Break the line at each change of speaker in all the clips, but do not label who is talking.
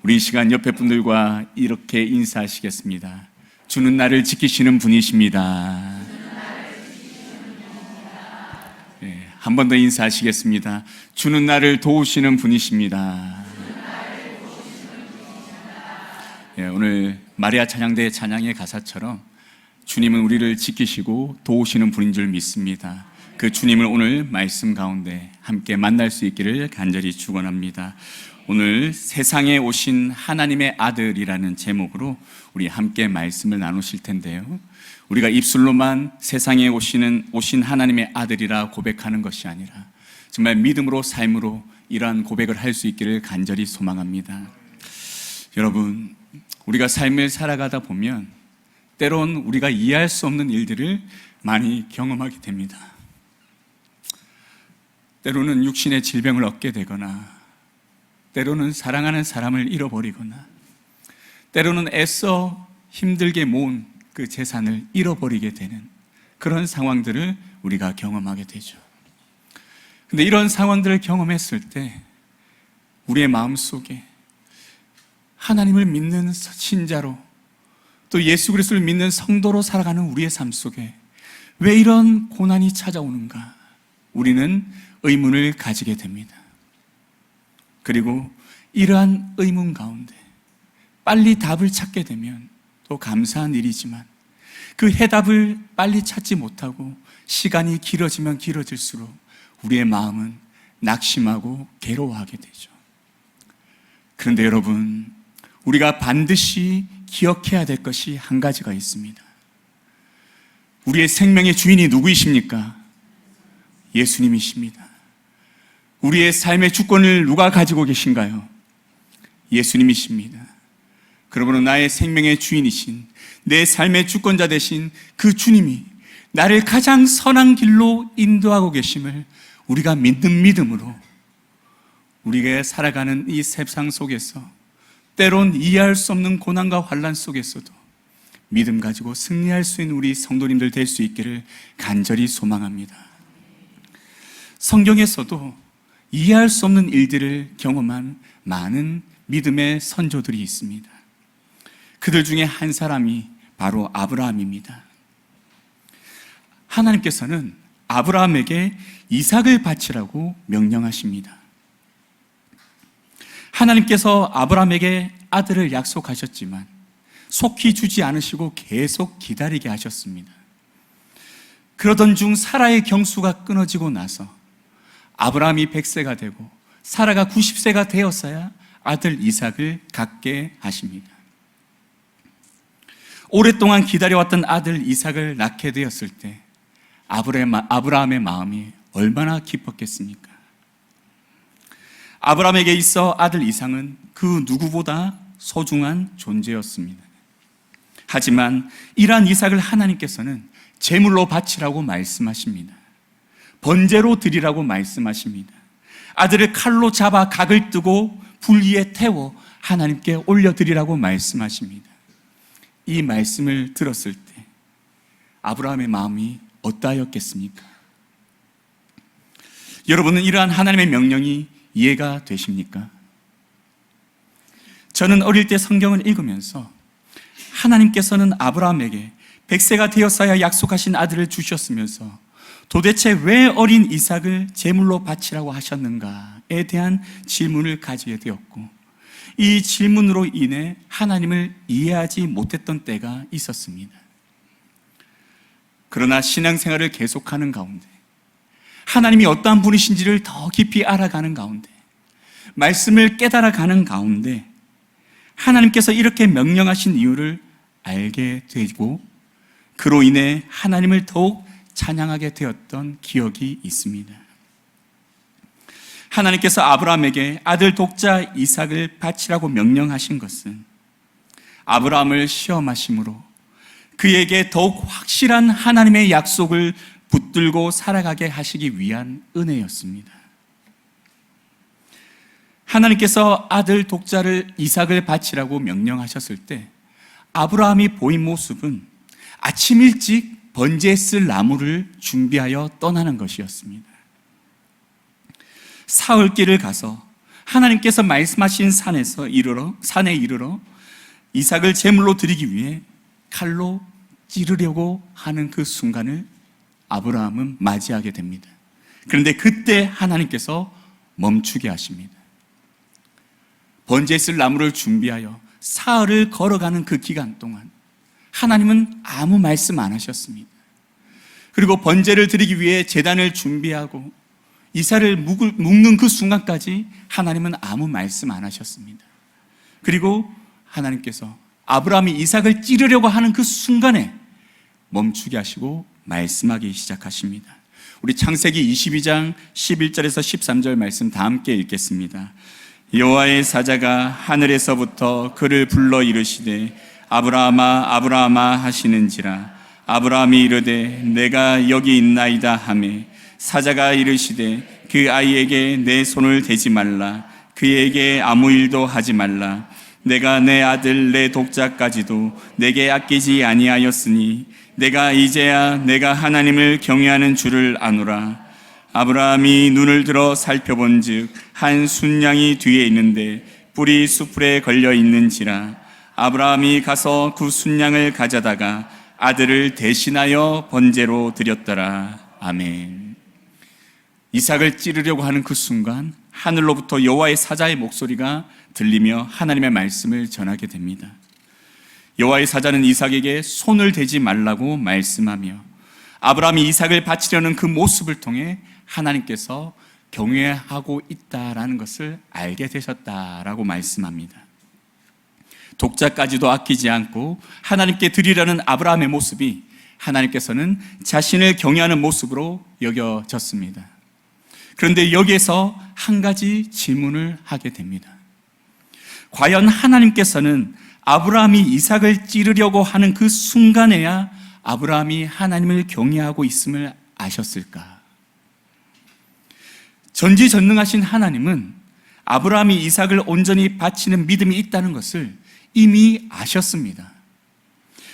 우리 이 시간 옆에 분들과 이렇게 인사하시겠습니다. 주는 나를 지키시는 분이십니다. 네, 한 번 더 인사하시겠습니다. 주는 나를 도우시는 분이십니다. 네, 오늘 마리아 찬양대 찬양의 가사처럼 주님은 우리를 지키시고 도우시는 분인 줄 믿습니다. 그 주님을 오늘 말씀 가운데 함께 만날 수 있기를 간절히 축원합니다. 오늘 세상에 오신 하나님의 아들이라는 제목으로 우리 함께 말씀을 나누실 텐데요, 우리가 입술로만 세상에 오신 하나님의 아들이라 고백하는 것이 아니라 정말 믿음으로 삶으로 이러한 고백을 할 수 있기를 간절히 소망합니다. 여러분, 우리가 삶을 살아가다 보면 때론 우리가 이해할 수 없는 일들을 많이 경험하게 됩니다. 때로는 육신의 질병을 얻게 되거나, 때로는 사랑하는 사람을 잃어버리거나, 때로는 애써 힘들게 모은 그 재산을 잃어버리게 되는 그런 상황들을 우리가 경험하게 되죠. 근데 이런 상황들을 경험했을 때 우리의 마음속에 하나님을 믿는 신자로, 또 예수 그리스도를 믿는 성도로 살아가는 우리의 삶 속에 왜 이런 고난이 찾아오는가, 우리는 의문을 가지게 됩니다. 그리고 이러한 의문 가운데 빨리 답을 찾게 되면 또 감사한 일이지만, 그 해답을 빨리 찾지 못하고 시간이 길어지면 길어질수록 우리의 마음은 낙심하고 괴로워하게 되죠. 그런데 여러분, 우리가 반드시 기억해야 될 것이 한 가지가 있습니다. 우리의 생명의 주인이 누구이십니까? 예수님이십니다. 우리의 삶의 주권을 누가 가지고 계신가요? 예수님이십니다. 그러므로 나의 생명의 주인이신, 내 삶의 주권자 되신 그 주님이 나를 가장 선한 길로 인도하고 계심을 우리가 믿는 믿음으로 우리가 살아가는 이 세상 속에서 때론 이해할 수 없는 고난과 환난 속에서도 믿음 가지고 승리할 수 있는 우리 성도님들 될 수 있기를 간절히 소망합니다. 성경에서도 이해할 수 없는 일들을 경험한 많은 믿음의 선조들이 있습니다. 그들 중에 한 사람이 바로 아브라함입니다. 하나님께서는 아브라함에게 이삭을 바치라고 명령하십니다. 하나님께서 아브라함에게 아들을 약속하셨지만 속히 주지 않으시고 계속 기다리게 하셨습니다. 그러던 중 사라의 경수가 끊어지고 나서 아브라함이 100세가 되고 사라가 90세가 되었어야 아들 이삭을 갖게 하십니다. 오랫동안 기다려왔던 아들 이삭을 낳게 되었을 때 아브라함의 마음이 얼마나 기뻤겠습니까? 아브라함에게 있어 아들 이삭은 그 누구보다 소중한 존재였습니다. 하지만 이러한 이삭을 하나님께서는 제물로 바치라고 말씀하십니다. 번제로 드리라고 말씀하십니다. 아들을 칼로 잡아 각을 뜨고 불 위에 태워 하나님께 올려드리라고 말씀하십니다. 이 말씀을 들었을 때 아브라함의 마음이 어떠하였겠습니까? 여러분은 이러한 하나님의 명령이 이해가 되십니까? 저는 어릴 때 성경을 읽으면서 하나님께서는 아브라함에게 100세가 되었어야 약속하신 아들을 주셨으면서 도대체 왜 어린 이삭을 제물로 바치라고 하셨는가에 대한 질문을 가지게 되었고, 이 질문으로 인해 하나님을 이해하지 못했던 때가 있었습니다. 그러나 신앙생활을 계속하는 가운데 하나님이 어떠한 분이신지를 더 깊이 알아가는 가운데, 말씀을 깨달아가는 가운데 하나님께서 이렇게 명령하신 이유를 알게 되고, 그로 인해 하나님을 더욱 찬양하게 되었던 기억이 있습니다. 하나님께서 아브라함에게 아들 독자 이삭을 바치라고 명령하신 것은 아브라함을 시험하심으로 그에게 더욱 확실한 하나님의 약속을 붙들고 살아가게 하시기 위한 은혜였습니다. 하나님께서 아들 독자를 이삭을 바치라고 명령하셨을 때 아브라함이 보인 모습은 아침 일찍 번제에 쓸 나무를 준비하여 떠나는 것이었습니다. 사흘길을 가서 하나님께서 말씀하신 산에 이르러 이삭을 제물로 드리기 위해 칼로 찌르려고 하는 그 순간을 아브라함은 맞이하게 됩니다. 그런데 그때 하나님께서 멈추게 하십니다. 번제에 쓸 나무를 준비하여 사흘을 걸어가는 그 기간 동안 하나님은 아무 말씀 안 하셨습니다. 그리고 번제를 드리기 위해 제단을 준비하고 이삭을 묶는 그 순간까지 하나님은 아무 말씀 안 하셨습니다. 그리고 하나님께서 아브라함이 이삭을 찌르려고 하는 그 순간에 멈추게 하시고 말씀하기 시작하십니다. 우리 창세기 22장 11절에서 13절 말씀 다 함께 읽겠습니다. 여호와의 사자가 하늘에서부터 그를 불러 이르시되 아브라함아 아브라함아 하시는지라. 아브라함이 이르되 내가 여기 있나이다 하매 사자가 이르시되 그 아이에게 내 손을 대지 말라. 그에게 아무 일도 하지 말라. 내가 내 아들 내 독자까지도 내게 아끼지 아니하였으니 내가 이제야 내가 하나님을 경외하는 줄을 아노라. 아브라함이 눈을 들어 살펴본즉 한 순양이 뒤에 있는데 뿔이 수풀에 걸려 있는지라. 아브라함이 가서 그 순양을 가져다가 아들을 대신하여 번제로 드렸더라. 아멘. 이삭을 찌르려고 하는 그 순간 하늘로부터 여호와의 사자의 목소리가 들리며 하나님의 말씀을 전하게 됩니다. 여호와의 사자는 이삭에게 손을 대지 말라고 말씀하며 아브라함이 이삭을 바치려는 그 모습을 통해 하나님께서 경외하고 있다라는 것을 알게 되셨다라고 말씀합니다. 독자까지도 아끼지 않고 하나님께 드리려는 아브라함의 모습이 하나님께서는 자신을 경외하는 모습으로 여겨졌습니다. 그런데 여기에서 한 가지 질문을 하게 됩니다. 과연 하나님께서는 아브라함이 이삭을 찌르려고 하는 그 순간에야 아브라함이 하나님을 경외하고 있음을 아셨을까? 전지전능하신 하나님은 아브라함이 이삭을 온전히 바치는 믿음이 있다는 것을 이미 아셨습니다.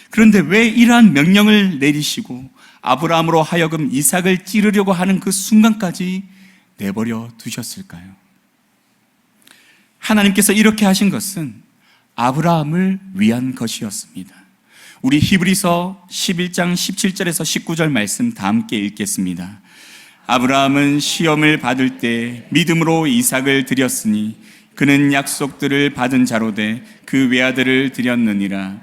그런데 왜 이러한 명령을 내리시고 아브라함으로 하여금 이삭을 찌르려고 하는 그 순간까지 내버려 두셨을까요? 하나님께서 이렇게 하신 것은 아브라함을 위한 것이었습니다. 우리 히브리서 11장 17절에서 19절 말씀 다 함께 읽겠습니다. 아브라함은 시험을 받을 때 믿음으로 이삭을 드렸으니 그는 약속들을 받은 자로 돼 그 외아들을 드렸느니라.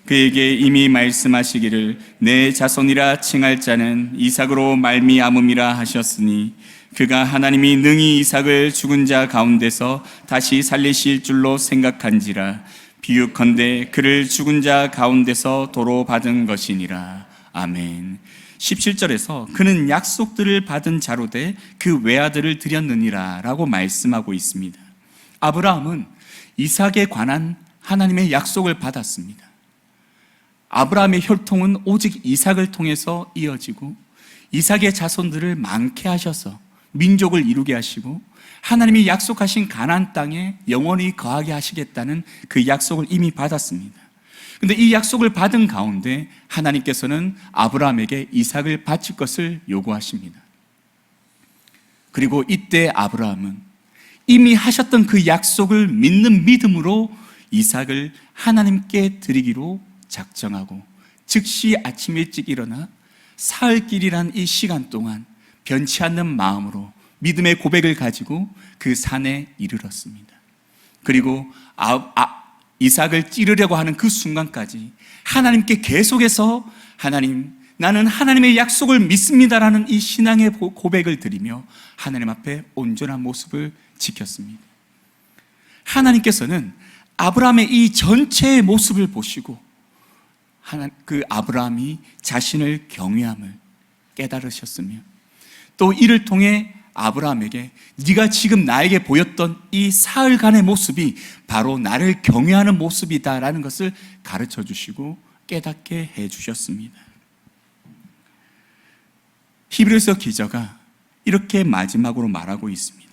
그에게 이미 말씀하시기를 내 자손이라 칭할 자는 이삭으로 말미암음이라 하셨으니 그가 하나님이 능히 이삭을 죽은 자 가운데서 다시 살리실 줄로 생각한지라. 비유컨대 그를 죽은 자 가운데서 도로 받은 것이니라. 아멘. 17절에서 그는 약속들을 받은 자로 돼 그 외아들을 드렸느니라 라고 말씀하고 있습니다. 아브라함은 이삭에 관한 하나님의 약속을 받았습니다. 아브라함의 혈통은 오직 이삭을 통해서 이어지고 이삭의 자손들을 많게 하셔서 민족을 이루게 하시고 하나님이 약속하신 가나안 땅에 영원히 거하게 하시겠다는 그 약속을 이미 받았습니다. 그런데 이 약속을 받은 가운데 하나님께서는 아브라함에게 이삭을 바칠 것을 요구하십니다. 그리고 이때 아브라함은 이미 하셨던 그 약속을 믿는 믿음으로 이삭을 하나님께 드리기로 작정하고 즉시 아침 일찍 일어나 사흘길이란 이 시간 동안 변치 않는 마음으로 믿음의 고백을 가지고 그 산에 이르렀습니다. 그리고 이삭을 찌르려고 하는 그 순간까지 하나님께 계속해서 하나님, 나는 하나님의 약속을 믿습니다라는 이 신앙의 고백을 드리며 하나님 앞에 온전한 모습을 지켰습니다. 하나님께서는 아브라함의 이 전체의 모습을 보시고 그 아브라함이 자신을 경외함을 깨달으셨으며 또 이를 통해 아브라함에게 네가 지금 나에게 보였던 이 사흘간의 모습이 바로 나를 경외하는 모습이다라는 것을 가르쳐 주시고 깨닫게 해 주셨습니다. 히브리서 기자가 이렇게 마지막으로 말하고 있습니다.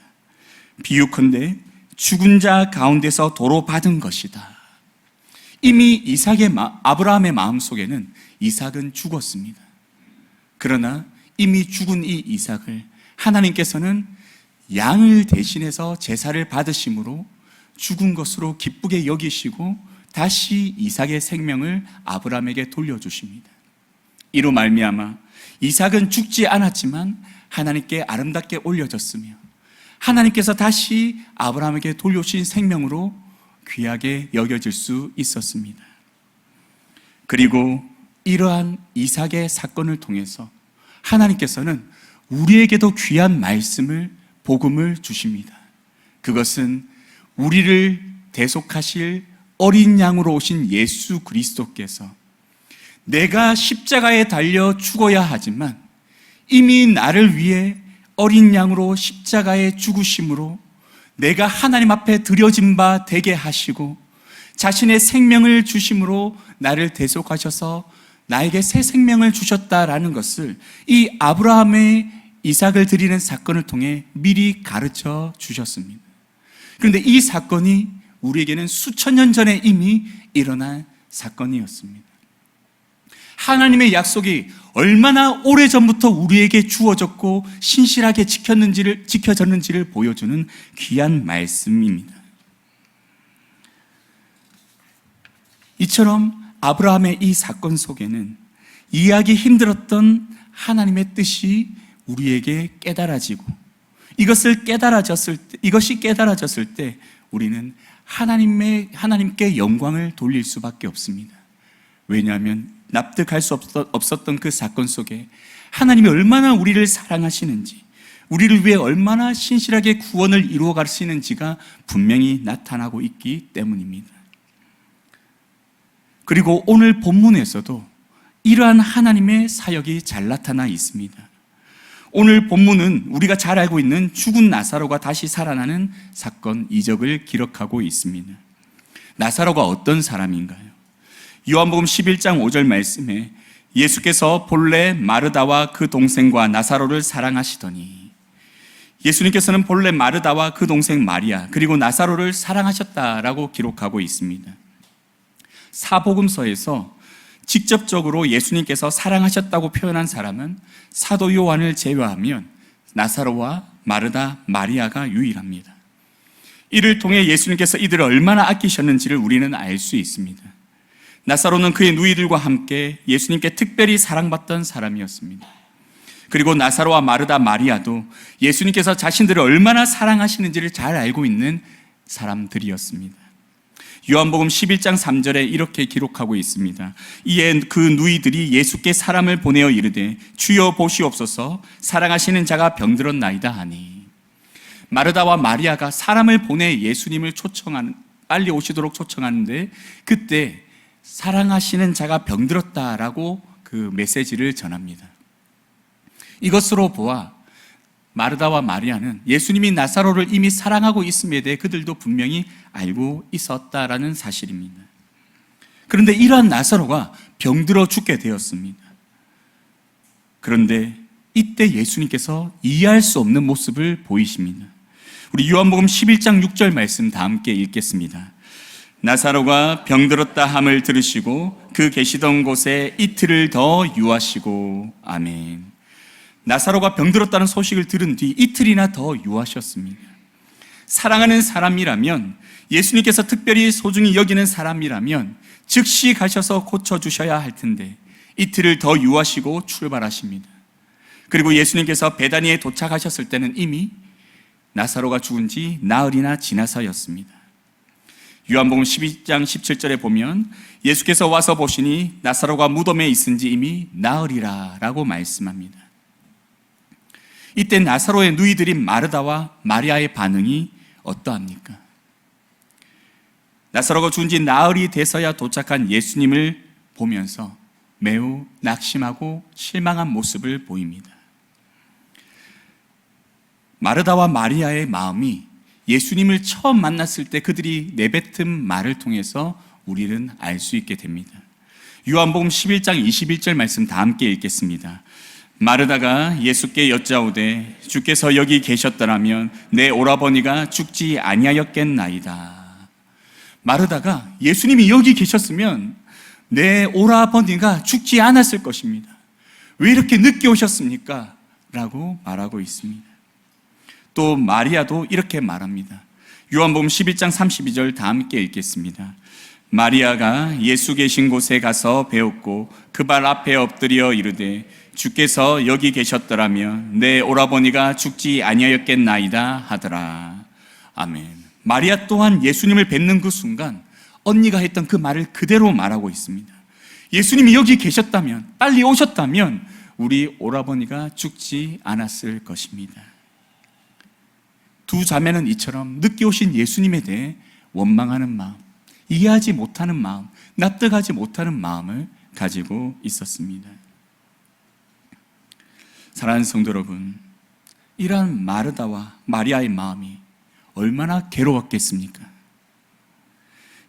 비유컨대 죽은 자 가운데서 도로 받은 것이다. 이미 아브라함의 마음속에는 이삭은 죽었습니다. 그러나 이미 죽은 이 이삭을 하나님께서는 양을 대신해서 제사를 받으심으로 죽은 것으로 기쁘게 여기시고 다시 이삭의 생명을 아브라함에게 돌려주십니다. 이로 말미암아 이삭은 죽지 않았지만 하나님께 아름답게 올려졌으며 하나님께서 다시 아브라함에게 돌려주신 생명으로 귀하게 여겨질 수 있었습니다. 그리고 이러한 이삭의 사건을 통해서 하나님께서는 우리에게도 귀한 말씀을, 복음을 주십니다. 그것은 우리를 대속하실 어린 양으로 오신 예수 그리스도께서 내가 십자가에 달려 죽어야 하지만 이미 나를 위해 어린 양으로 십자가에 죽으심으로 내가 하나님 앞에 드려진 바 되게 하시고 자신의 생명을 주심으로 나를 대속하셔서 나에게 새 생명을 주셨다라는 것을 이 아브라함의 이삭을 드리는 사건을 통해 미리 가르쳐 주셨습니다. 그런데 이 사건이 우리에게는 수천 년 전에 이미 일어난 사건이었습니다. 하나님의 약속이 얼마나 오래전부터 우리에게 주어졌고 신실하게 지켜졌는지를 보여주는 귀한 말씀입니다. 이처럼 아브라함의 이 사건 속에는 이해하기 힘들었던 하나님의 뜻이 우리에게 깨달아지고 이것이 깨달아졌을 때 우리는 하나님께 영광을 돌릴 수밖에 없습니다. 왜냐하면 납득할 수 없었던 그 사건 속에 하나님이 얼마나 우리를 사랑하시는지, 우리를 위해 얼마나 신실하게 구원을 이루어 가시는지가 분명히 나타나고 있기 때문입니다. 그리고 오늘 본문에서도 이러한 하나님의 사역이 잘 나타나 있습니다. 오늘 본문은 우리가 잘 알고 있는 죽은 나사로가 다시 살아나는 사건 이적을 기록하고 있습니다. 나사로가 어떤 사람인가요? 요한복음 11장 5절 말씀에 예수께서 본래 마르다와 그 동생과 나사로를 사랑하시더니, 예수님께서는 본래 마르다와 그 동생 마리아 그리고 나사로를 사랑하셨다라고 기록하고 있습니다. 사복음서에서 직접적으로 예수님께서 사랑하셨다고 표현한 사람은 사도 요한을 제외하면 나사로와 마르다, 마리아가 유일합니다. 이를 통해 예수님께서 이들을 얼마나 아끼셨는지를 우리는 알 수 있습니다. 나사로는 그의 누이들과 함께 예수님께 특별히 사랑받던 사람이었습니다. 그리고 나사로와 마르다, 마리아도 예수님께서 자신들을 얼마나 사랑하시는지를 잘 알고 있는 사람들이었습니다. 요한복음 11장 3절에 이렇게 기록하고 있습니다. 이에 그 누이들이 예수께 사람을 보내어 이르되 주여 보시옵소서, 사랑하시는 자가 병들었나이다 하니, 마르다와 마리아가 사람을 보내 예수님을 빨리 오시도록 초청하는데 그때 사랑하시는 자가 병들었다라고 그 메시지를 전합니다. 이것으로 보아 마르다와 마리아는 예수님이 나사로를 이미 사랑하고 있음에 대해 그들도 분명히 알고 있었다라는 사실입니다. 그런데 이러한 나사로가 병들어 죽게 되었습니다. 그런데 이때 예수님께서 이해할 수 없는 모습을 보이십니다. 우리 요한복음 11장 6절 말씀 다 함께 읽겠습니다. 나사로가 병들었다 함을 들으시고 그 계시던 곳에 이틀을 더 유하시고. 아멘. 나사로가 병들었다는 소식을 들은 뒤 이틀이나 더 유하셨습니다. 사랑하는 사람이라면, 예수님께서 특별히 소중히 여기는 사람이라면 즉시 가셔서 고쳐주셔야 할 텐데 이틀을 더 유하시고 출발하십니다. 그리고 예수님께서 베다니에 도착하셨을 때는 이미 나사로가 죽은 지 나흘이나 지나서였습니다. 요한복음 12장 17절에 보면 예수께서 와서 보시니 나사로가 무덤에 있은 지 이미 나흘이라 라고 말씀합니다. 이때 나사로의 누이들인 마르다와 마리아의 반응이 어떠합니까? 나사로가 죽은 지 나흘이 돼서야 도착한 예수님을 보면서 매우 낙심하고 실망한 모습을 보입니다. 마르다와 마리아의 마음이 예수님을 처음 만났을 때 그들이 내뱉은 말을 통해서 우리는 알 수 있게 됩니다. 요한복음 11장 21절 말씀 다 함께 읽겠습니다. 마르다가 예수께 여짜오되 주께서 여기 계셨더라면 내 오라버니가 죽지 아니하였겠나이다. 마르다가 예수님이 여기 계셨으면 내 오라버니가 죽지 않았을 것입니다. 왜 이렇게 늦게 오셨습니까? 라고 말하고 있습니다. 또 마리아도 이렇게 말합니다. 요한복음 11장 32절 다 함께 읽겠습니다. 마리아가 예수 계신 곳에 가서 배웠고 그 발 앞에 엎드려 이르되 주께서 여기 계셨더라면 내 오라버니가 죽지 아니하였겠나이다 하더라. 아멘. 마리아 또한 예수님을 뵙는 그 순간 언니가 했던 그 말을 그대로 말하고 있습니다. 예수님이 여기 계셨다면, 빨리 오셨다면 우리 오라버니가 죽지 않았을 것입니다. 두 자매는 이처럼 늦게 오신 예수님에 대해 원망하는 마음, 이해하지 못하는 마음, 납득하지 못하는 마음을 가지고 있었습니다. 사랑하는 성도 여러분, 이러한 마르다와 마리아의 마음이 얼마나 괴로웠겠습니까?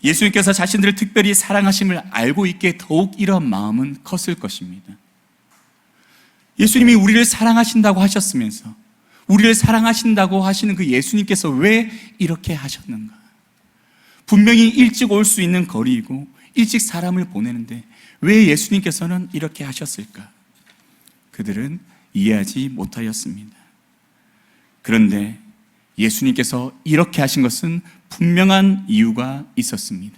예수님께서 자신들을 특별히 사랑하심을 알고 있기에 더욱 이런 마음은 컸을 것입니다. 예수님이 우리를 사랑하신다고 하셨으면서 우리를 사랑하신다고 하시는 그 예수님께서 왜 이렇게 하셨는가? 분명히 일찍 올 수 있는 거리이고 일찍 사람을 보내는데 왜 예수님께서는 이렇게 하셨을까? 그들은 이해하지 못하였습니다. 그런데 예수님께서 이렇게 하신 것은 분명한 이유가 있었습니다.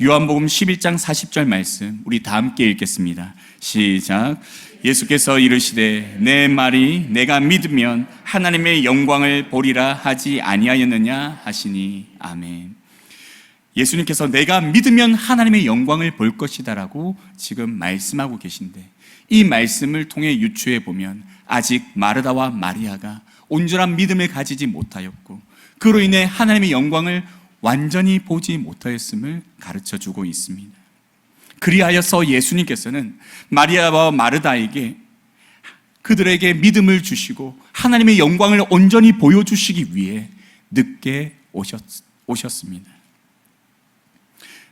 요한복음 11장 40절 말씀 우리 다 함께 읽겠습니다. 시작. 예수께서 이르시되 내 말이 내가 믿으면 하나님의 영광을 보리라 하지 아니하였느냐 하시니. 아멘. 예수님께서 내가 믿으면 하나님의 영광을 볼 것이다 라고 지금 말씀하고 계신데, 이 말씀을 통해 유추해 보면 아직 마르다와 마리아가 온전한 믿음을 가지지 못하였고 그로 인해 하나님의 영광을 완전히 보지 못하였음을 가르쳐주고 있습니다. 그리하여서 예수님께서는 마리아와 마르다에게 그들에게 믿음을 주시고 하나님의 영광을 온전히 보여주시기 위해 늦게 오셨습니다.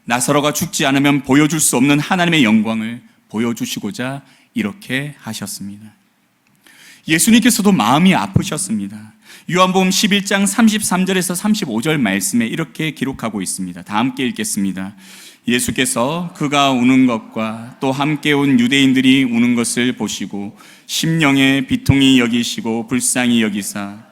나사로가 죽지 않으면 보여줄 수 없는 하나님의 영광을 보여주시고자 이렇게 하셨습니다. 예수님께서도 마음이 아프셨습니다. 요한복음 11장 33절에서 35절 말씀에 이렇게 기록하고 있습니다. 다 함께 읽겠습니다. 예수께서 그가 우는 것과 또 함께 온 유대인들이 우는 것을 보시고 심령에 비통히 여기시고 불쌍히 여기사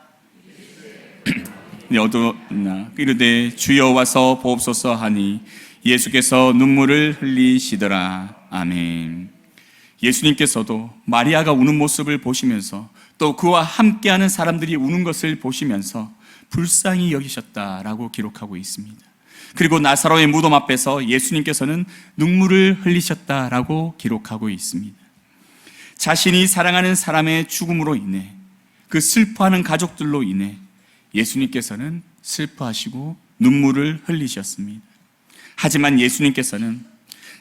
이르되 주여 와서 보옵소서 하니 예수께서 눈물을 흘리시더라. 아멘. 예수님께서도 마리아가 우는 모습을 보시면서 또 그와 함께하는 사람들이 우는 것을 보시면서 불쌍히 여기셨다라고 기록하고 있습니다. 그리고 나사로의 무덤 앞에서 예수님께서는 눈물을 흘리셨다라고 기록하고 있습니다. 자신이 사랑하는 사람의 죽음으로 인해, 그 슬퍼하는 가족들로 인해 예수님께서는 슬퍼하시고 눈물을 흘리셨습니다. 하지만 예수님께서는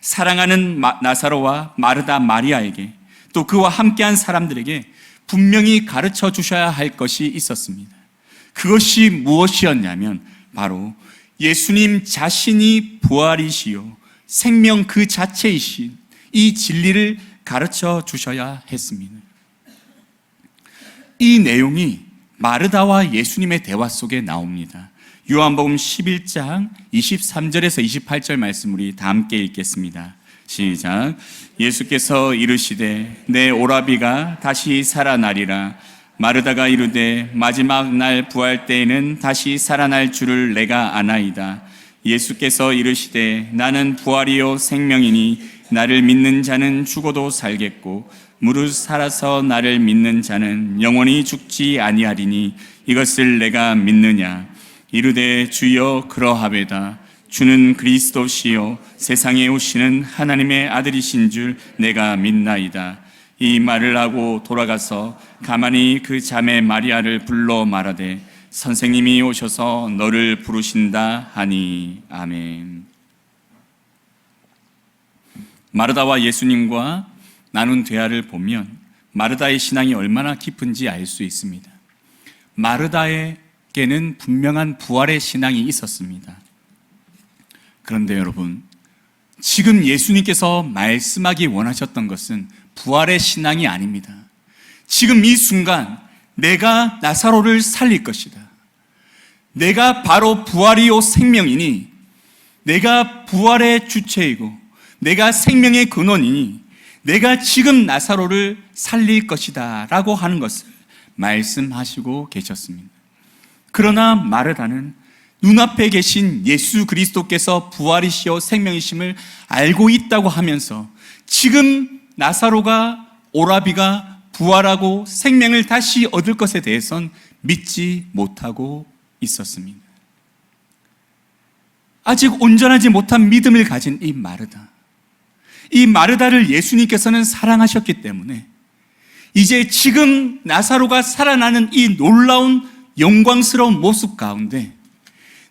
사랑하는 나사로와 마르다 마리아에게 또 그와 함께한 사람들에게 분명히 가르쳐 주셔야 할 것이 있었습니다. 그것이 무엇이었냐면 바로 예수님 자신이 부활이시요 생명 그 자체이신 이 진리를 가르쳐 주셔야 했습니다. 이 내용이 마르다와 예수님의 대화 속에 나옵니다. 요한복음 11장 23절에서 28절 말씀 우리 다 함께 읽겠습니다. 시작. 예수께서 이르시되 내 오라비가 다시 살아나리라. 마르다가 이르되 마지막 날 부활 때에는 다시 살아날 줄을 내가 아나이다. 예수께서 이르시되 나는 부활이요 생명이니 나를 믿는 자는 죽어도 살겠고 무릇 살아서 나를 믿는 자는 영원히 죽지 아니하리니 이것을 내가 믿느냐. 이르되 주여 그러하베다. 주는 그리스도시요 세상에 오시는 하나님의 아들이신 줄 내가 믿나이다. 이 말을 하고 돌아가서 가만히 그 자매 마리아를 불러 말하되 선생님이 오셔서 너를 부르신다 하니. 아멘. 마르다와 예수님과 나눈 대화를 보면 마르다의 신앙이 얼마나 깊은지 알 수 있습니다. 마르다에게는 분명한 부활의 신앙이 있었습니다. 그런데 여러분, 지금 예수님께서 말씀하기 원하셨던 것은 부활의 신앙이 아닙니다. 지금 이 순간 내가 나사로를 살릴 것이다. 내가 바로 부활이요 생명이니 내가 부활의 주체이고 내가 생명의 근원이니 내가 지금 나사로를 살릴 것이다 라고 하는 것을 말씀하시고 계셨습니다. 그러나 마르다는 눈앞에 계신 예수 그리스도께서 부활이시오 생명이심을 알고 있다고 하면서 지금 나사로가 오라비가 부활하고 생명을 다시 얻을 것에 대해선 믿지 못하고 있었습니다. 아직 온전하지 못한 믿음을 가진 이 마르다를 예수님께서는 사랑하셨기 때문에 이제 지금 나사로가 살아나는 이 놀라운 영광스러운 모습 가운데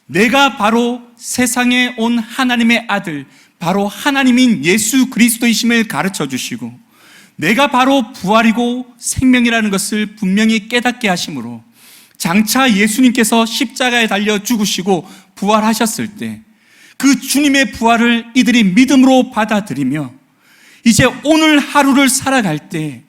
내가 바로 세상에 온 하나님의 아들, 바로 하나님인 예수 그리스도이심을 가르쳐 주시고 내가 바로 부활이고 생명이라는 것을 분명히 깨닫게 하심으로 장차 예수님께서 십자가에 달려 죽으시고 부활하셨을 때 그 주님의 부활을 이들이 믿음으로 받아들이며 이제 오늘 하루를 살아갈 때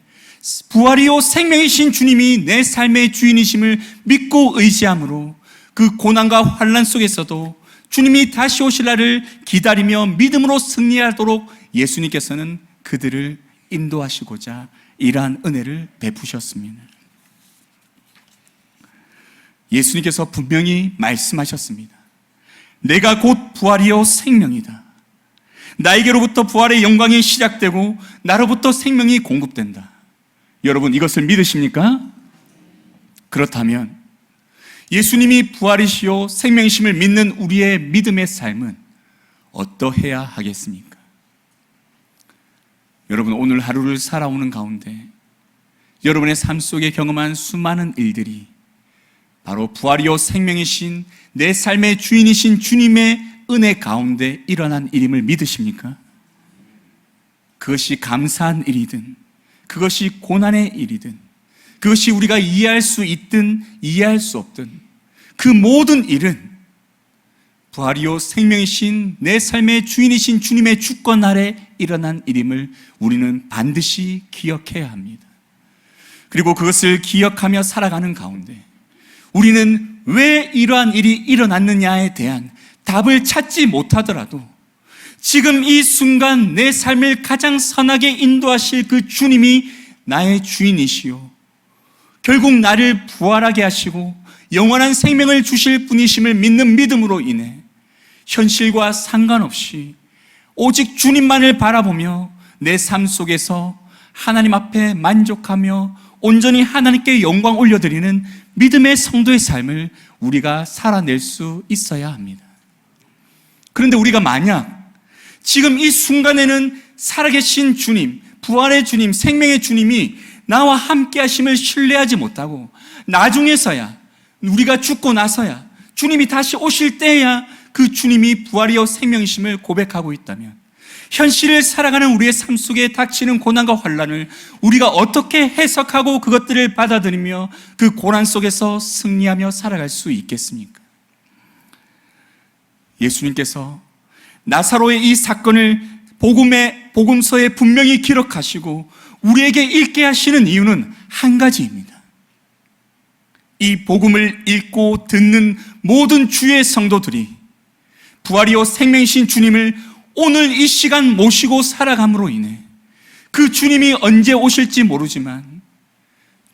부활이요 생명이신 주님이 내 삶의 주인이심을 믿고 의지함으로 그 고난과 환난 속에서도 주님이 다시 오실 날을 기다리며 믿음으로 승리하도록 예수님께서는 그들을 인도하시고자 이러한 은혜를 베푸셨습니다. 예수님께서 분명히 말씀하셨습니다. 내가 곧 부활이요 생명이다. 나에게로부터 부활의 영광이 시작되고 나로부터 생명이 공급된다. 여러분 이것을 믿으십니까? 그렇다면 예수님이 부활이시요 생명이심을 믿는 우리의 믿음의 삶은 어떠해야 하겠습니까? 여러분 오늘 하루를 살아오는 가운데 여러분의 삶 속에 경험한 수많은 일들이 바로 부활이요 생명이신 내 삶의 주인이신 주님의 은혜 가운데 일어난 일임을 믿으십니까? 그것이 감사한 일이든 그것이 고난의 일이든 그것이 우리가 이해할 수 있든 이해할 수 없든 그 모든 일은 부활이요 생명이신 내 삶의 주인이신 주님의 주권 아래 일어난 일임을 우리는 반드시 기억해야 합니다. 그리고 그것을 기억하며 살아가는 가운데 우리는 왜 이러한 일이 일어났느냐에 대한 답을 찾지 못하더라도 지금 이 순간 내 삶을 가장 선하게 인도하실 그 주님이 나의 주인이시요 결국 나를 부활하게 하시고 영원한 생명을 주실 분이심을 믿는 믿음으로 인해 현실과 상관없이 오직 주님만을 바라보며 내 삶 속에서 하나님 앞에 만족하며 온전히 하나님께 영광 올려드리는 믿음의 성도의 삶을 우리가 살아낼 수 있어야 합니다. 그런데 우리가 만약 지금 이 순간에는 살아계신 주님, 부활의 주님, 생명의 주님이 나와 함께 하심을 신뢰하지 못하고 나중에서야 우리가 죽고 나서야 주님이 다시 오실 때야 그 주님이 부활이요 생명이심을 고백하고 있다면 현실을 살아가는 우리의 삶 속에 닥치는 고난과 환난을 우리가 어떻게 해석하고 그것들을 받아들이며 그 고난 속에서 승리하며 살아갈 수 있겠습니까? 예수님께서 나사로의 이 사건을 복음서에 분명히 기록하시고 우리에게 읽게 하시는 이유는 한 가지입니다. 이 복음을 읽고 듣는 모든 주의 성도들이 부활이요 생명이신 주님을 오늘 이 시간 모시고 살아감으로 인해 그 주님이 언제 오실지 모르지만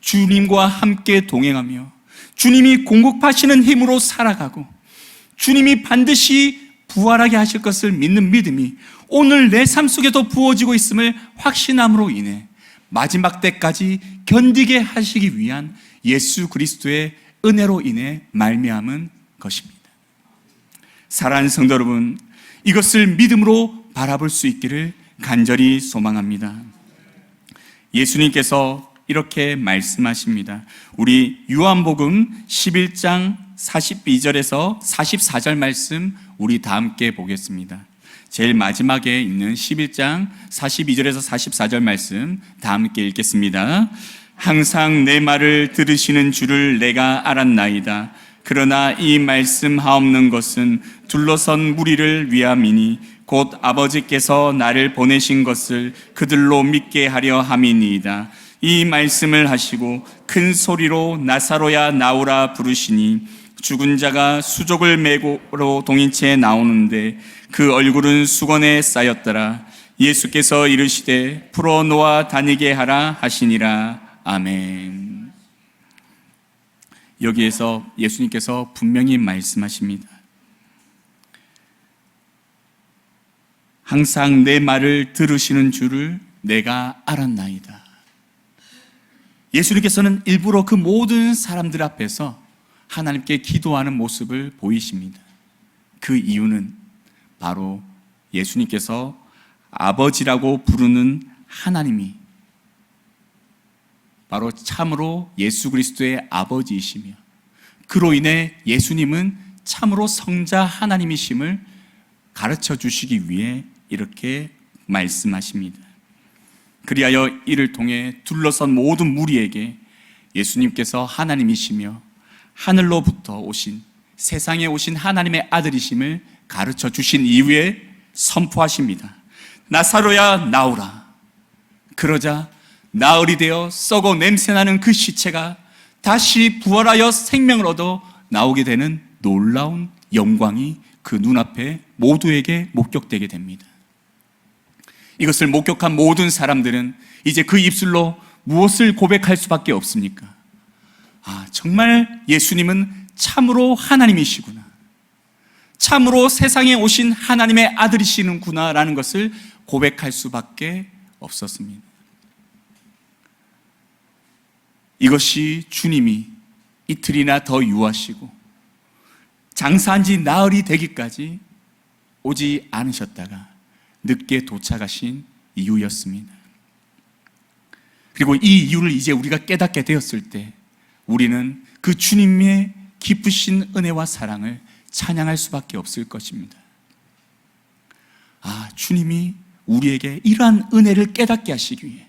주님과 함께 동행하며 주님이 공급하시는 힘으로 살아가고 주님이 반드시 부활하게 하실 것을 믿는 믿음이 오늘 내 삶 속에도 부어지고 있음을 확신함으로 인해 마지막 때까지 견디게 하시기 위한 예수 그리스도의 은혜로 인해 말미암은 것입니다. 사랑하는 성도 여러분, 이것을 믿음으로 바라볼 수 있기를 간절히 소망합니다. 예수님께서 이렇게 말씀하십니다. 우리 요한복음 11장 42절에서 44절 말씀 우리 다 함께 보겠습니다. 제일 마지막에 있는 11장 42절에서 44절 말씀 다 함께 읽겠습니다. 항상 내 말을 들으시는 줄을 내가 알았나이다. 그러나 이 말씀하옵는 것은 둘러선 무리를 위함이니 곧 아버지께서 나를 보내신 것을 그들로 믿게 하려 함이니이다. 이 말씀을 하시고 큰 소리로 나사로야 나오라 부르시니 죽은 자가 수족을 메고 동인채에 나오는데 그 얼굴은 수건에 쌓였더라. 예수께서 이르시되 풀어놓아 다니게 하라 하시니라. 아멘. 여기에서 예수님께서 분명히 말씀하십니다. 항상 내 말을 들으시는 줄을 내가 알았나이다. 예수님께서는 일부러 그 모든 사람들 앞에서 하나님께 기도하는 모습을 보이십니다. 그 이유는 바로 예수님께서 아버지라고 부르는 하나님이 바로 참으로 예수 그리스도의 아버지이시며, 그로 인해 예수님은 참으로 성자 하나님이심을 가르쳐 주시기 위해 이렇게 말씀하십니다. 그리하여 이를 통해 둘러선 모든 무리에게 예수님께서 하나님이시며 하늘로부터 오신, 세상에 오신 하나님의 아들이심을 가르쳐 주신 이후에 선포하십니다. 나사로야 나오라. 그러자 나흘이 되어 썩어 냄새나는 그 시체가 다시 부활하여 생명을 얻어 나오게 되는 놀라운 영광이 그 눈앞에 모두에게 목격되게 됩니다. 이것을 목격한 모든 사람들은 이제 그 입술로 무엇을 고백할 수밖에 없습니까? 정말 예수님은 참으로 하나님이시구나, 참으로 세상에 오신 하나님의 아들이시는구나 라는 것을 고백할 수밖에 없었습니다. 이것이 주님이 이틀이나 더 유하시고 장사한 지 나흘이 되기까지 오지 않으셨다가 늦게 도착하신 이유였습니다. 그리고 이 이유를 이제 우리가 깨닫게 되었을 때 우리는 그 주님의 깊으신 은혜와 사랑을 찬양할 수밖에 없을 것입니다. 주님이 우리에게 이러한 은혜를 깨닫게 하시기 위해,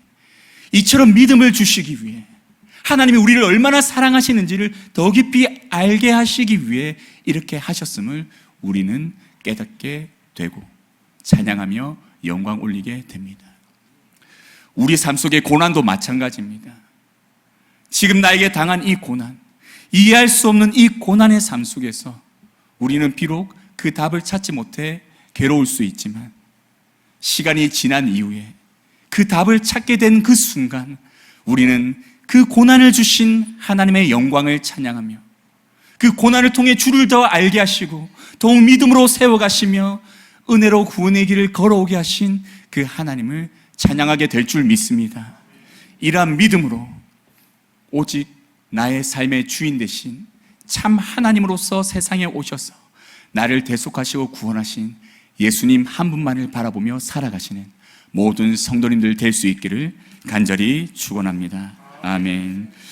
이처럼 믿음을 주시기 위해, 하나님이 우리를 얼마나 사랑하시는지를 더 깊이 알게 하시기 위해 이렇게 하셨음을 우리는 깨닫게 되고 찬양하며 영광 올리게 됩니다. 우리 삶 속의 고난도 마찬가지입니다. 지금 나에게 당한 이 고난, 이해할 수 없는 이 고난의 삶 속에서 우리는 비록 그 답을 찾지 못해 괴로울 수 있지만, 시간이 지난 이후에 그 답을 찾게 된 그 순간 우리는 그 고난을 주신 하나님의 영광을 찬양하며, 그 고난을 통해 주를 더 알게 하시고 더욱 믿음으로 세워가시며 은혜로 구원의 길을 걸어오게 하신 그 하나님을 찬양하게 될 줄 믿습니다. 이러한 믿음으로 오직 나의 삶의 주인 되신 참 하나님으로서 세상에 오셔서 나를 대속하시고 구원하신 예수님 한 분만을 바라보며 살아가시는 모든 성도님들 될 수 있기를 간절히 축원합니다. 아멘.